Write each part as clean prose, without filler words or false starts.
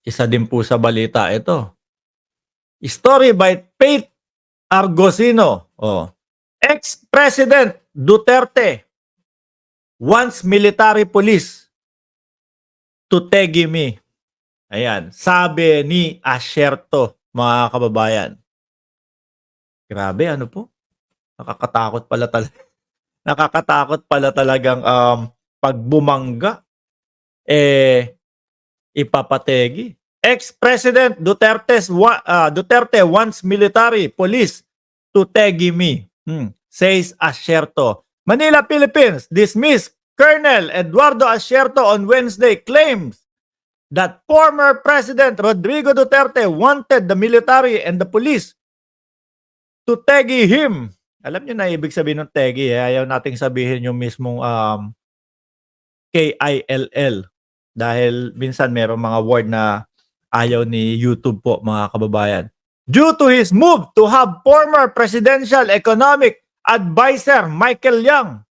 Isa din po sa balita ito. Story by Faith Argosino. Oh. Ex-President Duterte wants military police to tegi me. Ayan. Sabi ni Asierto, mga kababayan. Grabe, ano po? Nakakatakot pala talaga. Nakakatakot pala talagang pagbumangga. Ipapategi. Ex-President Duterte wants military police to tegi me, says Asierto. Manila, Philippines dismissed Colonel Eduardo Asierto on Wednesday claims that former President Rodrigo Duterte wanted the military and the police to tegi him. Alam niyo na ibig sabihin ng tegi, ayaw nating sabihin yung mismong KILL. Dahil minsan merong mga word na ayaw ni YouTube po, mga kababayan. Due to his move to have former presidential economic advisor Michael Yang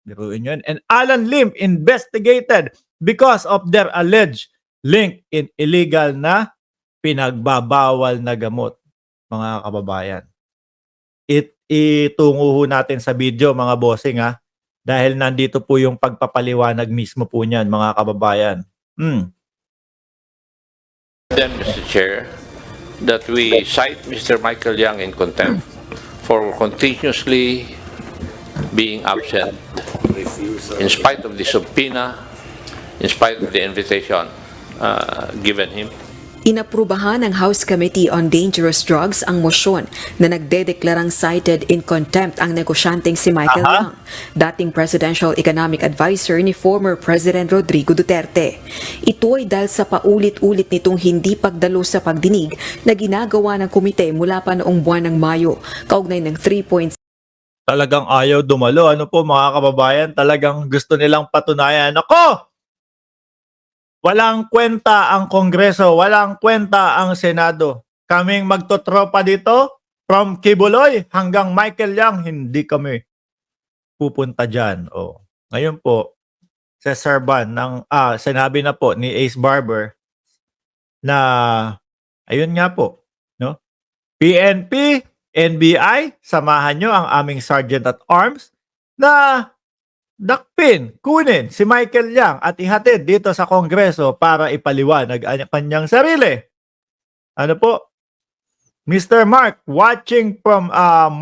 and Alan Lim investigated because of their alleged link in illegal na pinagbabawal na gamot, mga kababayan. Itungo ho natin sa video, mga bossing, dahil nandito po yung pagpapaliwanag mismo po niyan, mga kababayan. Then, Mr. Chair, that we cite Mr. Michael Yang in contempt for continuously being absent in spite of the subpoena, in spite of the invitation given him. Inaprubahan ng House Committee on Dangerous Drugs ang motion na nagdedeklarang cited in contempt ang negosyanteng si Michael Yang, dating Presidential Economic Advisor ni former President Rodrigo Duterte. Ito ay dahil sa paulit-ulit nitong hindi pagdalo sa pagdinig na ginagawa ng komite mula pa noong buwan ng Mayo, kaugnay ng 3 Talagang ayaw dumalo. Ano po, mga kababayan? Talagang gusto nilang patunayan. Ako! Walang kwenta ang Kongreso, walang kwenta ang Senado. Kaming magtotropa dito, from Kibuloy hanggang Michael Yang, hindi kami pupunta dyan. Oh. Ngayon po, sa Serban, sinabi na po ni Ace Barber na, ayun nga po, no? PNP, NBI, samahan nyo ang aming Sergeant at Arms na dakpin, kunin si Michael Yang at ihatid dito sa Kongreso para ipaliwanag ang kanyang sarili. Ano po? Mr. Mark, watching from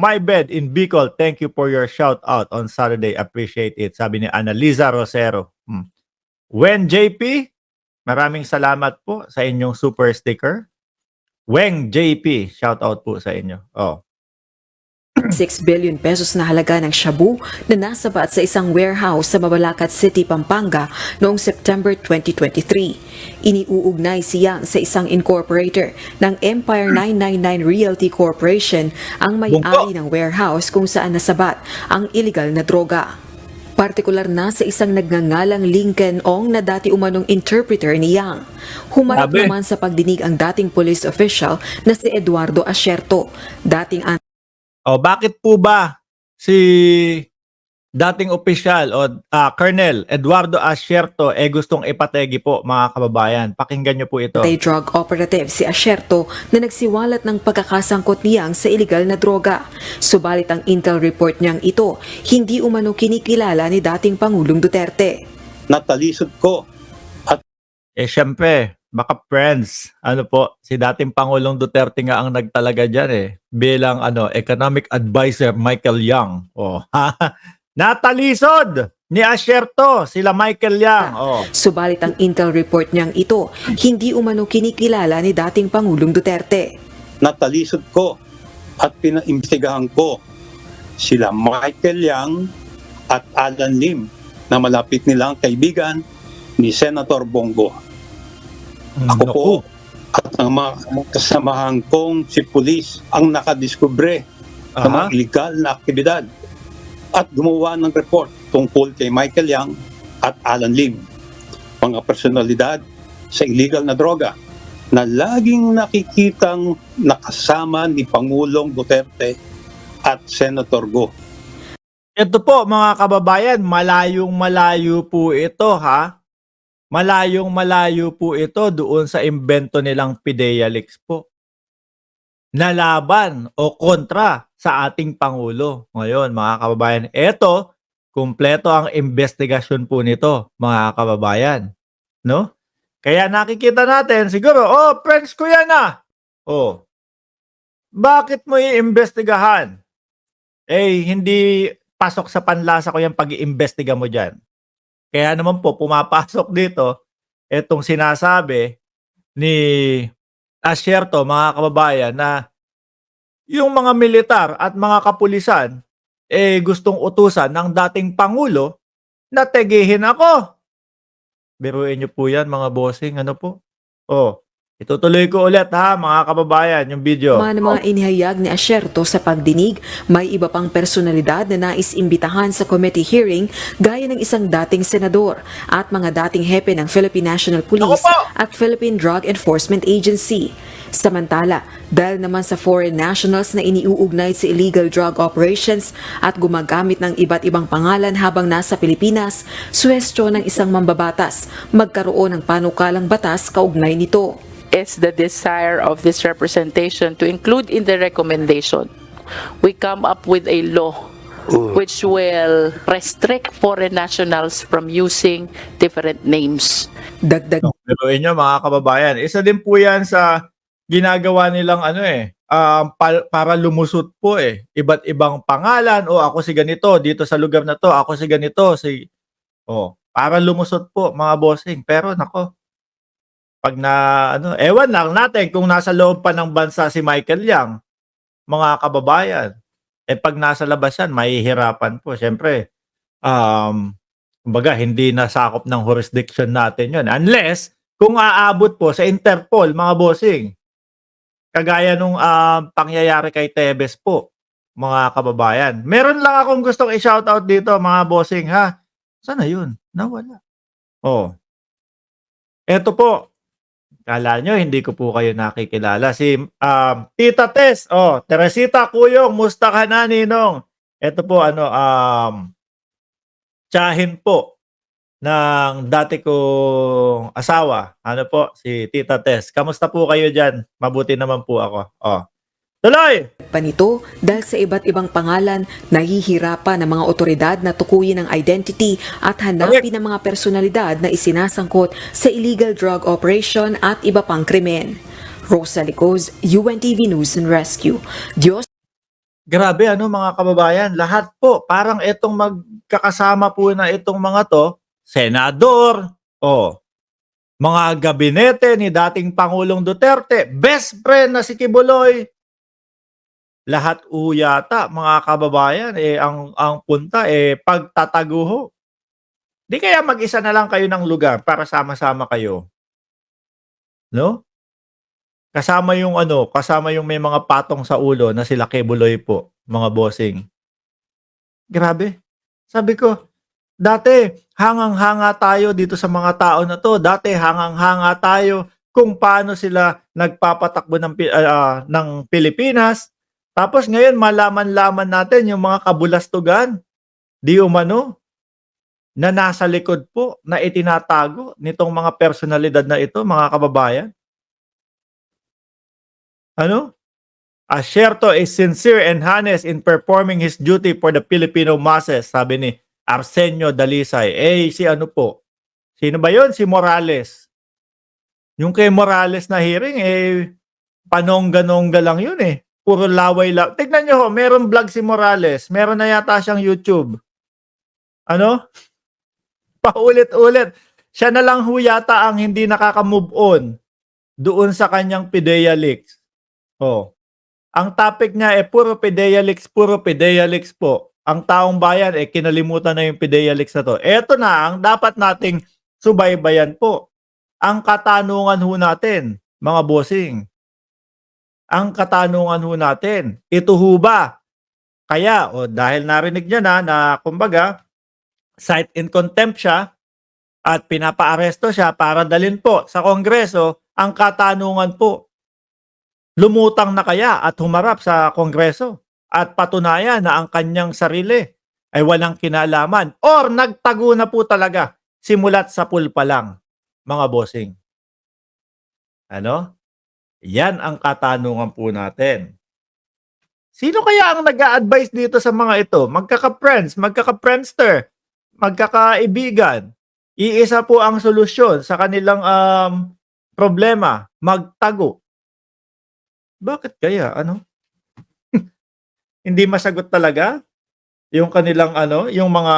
my bed in Bicol, thank you for your shout out on Saturday. Appreciate it. Sabi ni Annalisa Rosero. Wen JP, maraming salamat po sa inyong super sticker. Weng JP, shout out po sa inyo. 6 billion pesos na halaga ng shabu na nasabat sa isang warehouse sa Mabalacat City, Pampanga noong September 2023. Iniuugnay si Yang sa isang incorporator ng Empire 999 Realty Corporation ang may-ari ng warehouse kung saan nasabat ang illegal na droga. Partikular na sa isang nagngangalang Lincoln Ong na dati umanong interpreter ni Yang. Humarap naman sa pagdinig ang dating police official na si Eduardo Asierto, dating bakit po ba si dating opisyal o Colonel Eduardo Asierto gustong ipategi po, mga kababayan? Pakinggan nyo po ito. Drug operative si Asierto na nagsiwalat ng pagkakasangkot niyang sa iligal na droga. Subalit ang intel report niyang ito, hindi umano kinikilala ni dating Pangulong Duterte. Natalisod ko. Syempre, baka friends, si dating Pangulong Duterte nga ang nagtalaga dyan bilang economic advisor Michael Yang. Natalisod ni Asierto sila Michael Yang. Subalit ang intel report niyang ito, hindi umano kinikilala ni dating Pangulong Duterte. Natalisod ko at pinaimbestigahan ko sila Michael Yang at Alan Lim na malapit nilang kaibigan ni Senator Bongo. Ako po at ang mga kasamahan kong si pulis ang nakadiskubre ng mga illegal na aktibidad at gumawa ng report tungkol kay Michael Yang at Alan Lim, mga personalidad sa illegal na droga na laging nakikitang nakasama ni Pangulong Duterte at Senator Go. Ito po, mga kababayan, malayong malayo po ito, Malayong-malayo po ito doon sa imbento nilang PIDEA Leaks po. Na laban o kontra sa ating Pangulo. Ngayon, mga kababayan, eto, kumpleto ang investigasyon po nito, mga kababayan. No? Kaya nakikita natin, siguro, friends ko yan ah. Bakit mo iimbestigahan? Hindi pasok sa panlasa ko yung pag-iimbestiga mo dyan. Kaya naman po, pumapasok dito, etong sinasabi ni Asierto, mga kababayan, na yung mga militar at mga kapulisan, gustong utusan ng dating Pangulo na tegihin ako. Biruin niyo po yan, mga bossing, ano po? Itutuloy ko ulit ha, mga kababayan, yung video. Mga inihayag ni Asierto sa pagdinig, may iba pang personalidad na nais imbitahan sa committee hearing gaya ng isang dating senador at mga dating hepe ng Philippine National Police at Philippine Drug Enforcement Agency. Samantala, dahil naman sa foreign nationals na iniuugnay sa illegal drug operations at gumagamit ng iba't ibang pangalan habang nasa Pilipinas, suwestyon ng isang mambabatas magkaroon ng panukalang batas kaugnay nito. It's the desire of this representation to include in the recommendation. We come up with a law which will restrict foreign nationals from using different names. Dagdag Biruin nyo, mga kababayan, isa din po yan sa ginagawa nilang para lumusot po iba't ibang pangalan, ako si ganito dito sa lugar na to, ako si ganito, para lumusot po, mga bossing. Pero nako, pag ewan lang natin kung nasa loob pa ng bansa si Michael Yang, mga kababayan. Pag nasa labas yan, mahihirapan po. Siyempre, kumbaga, hindi nasakop ng jurisdiction natin yun. Unless, kung aabot po sa Interpol, mga bossing. Kagaya nung pangyayari kay Tebes po, mga kababayan. Meron lang akong gustong i-shoutout dito, mga bossing, ha? Sana yun? Nawala. Eto po. Kala nyo, hindi ko po kayo nakikilala. Si Tita Tess, Teresita Kuyong, musta ka na, Ninong? Ito po, tiyahin po ng dati kong asawa. Ano po, si Tita Tess. Kamusta po kayo dyan? Mabuti naman po ako. Tuloy! pa nito dahil sa iba't ibang pangalan, nahihirapan ng mga otoridad na tukuyin ang identity at hanapin ang mga personalidad na isinasangkot sa illegal drug operation at iba pang krimen. Rosa Licoz, UNTV News and Rescue. Diyos Grabe mga kababayan, lahat po, parang itong magkakasama po na itong mga to, senador, mga gabinete ni dating Pangulong Duterte, best friend na si Kibuloy, lahat yata, mga kababayan, ang punta, pagtataguho. Di kaya mag-isa na lang kayo ng lugar para sama-sama kayo. No? Kasama yung may mga patong sa ulo na sila Kibuloy po, mga bossing. Grabe. Sabi ko, dati hangang-hanga tayo dito sa mga tao na to. Dati hangang-hanga tayo kung paano sila nagpapatakbo ng Pilipinas. Tapos ngayon malaman-laman natin yung mga kabulastugan, di umano, na nasa likod po, na itinatago nitong mga personalidad na ito, mga kababayan. Asierto is sincere and honest in performing his duty for the Filipino masses, sabi ni Arsenio Dalisay. Sino ba yun? Si Morales. Yung kay Morales na hearing, panongga-nongga lang yun Puro laway lang. Tignan nyo meron vlog si Morales. Meron na yata siyang YouTube. Paulit-ulit. Siya na lang yata ang hindi nakaka-move on doon sa kanyang PIDEA Leaks. Ang topic niya puro PIDEA Leaks po. Ang taong bayan kinalimutan na yung PIDEA Leaks na to. Ito na ang dapat nating subaybayan po. Ang katanungan natin, mga bossing. Ang katanungan natin, ito ba? Kaya, dahil narinig niya na kumbaga, cite in contempt siya at pinapaaresto siya para dalhin po sa Kongreso, ang katanungan po, lumutang na kaya at humarap sa Kongreso at patunayan na ang kanyang sarili ay walang kinalaman or nagtago na po talaga simulat sa pool pa lang mga bossing? Ano? Yan ang katanungan po natin. Sino kaya ang nag-a-advise dito sa mga ito? Magkaka-friends, magkaka-friendster, magkakaibigan. Iisa po ang solusyon sa kanilang problema, magtago. Bakit kaya? Ano? Hindi masagot talaga yung kanilang yung mga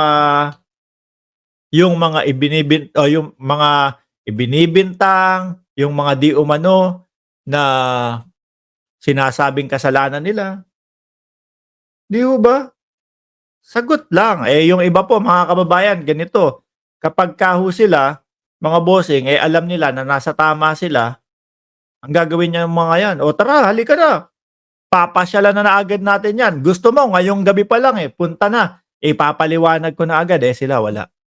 ibinibintang, yung mga di umano na sinasabing kasalanan nila. Di ho ba? Sagot lang. Yung iba po, mga kababayan, ganito. Kapag kaho sila, mga bossing, alam nila na nasa tama sila, ang gagawin niya ng mga yan, o tara, halika na. Papasyalan na agad natin yan. Gusto mo, ngayong gabi pa lang punta na. Ipapaliwanag ko na agad, sila wala.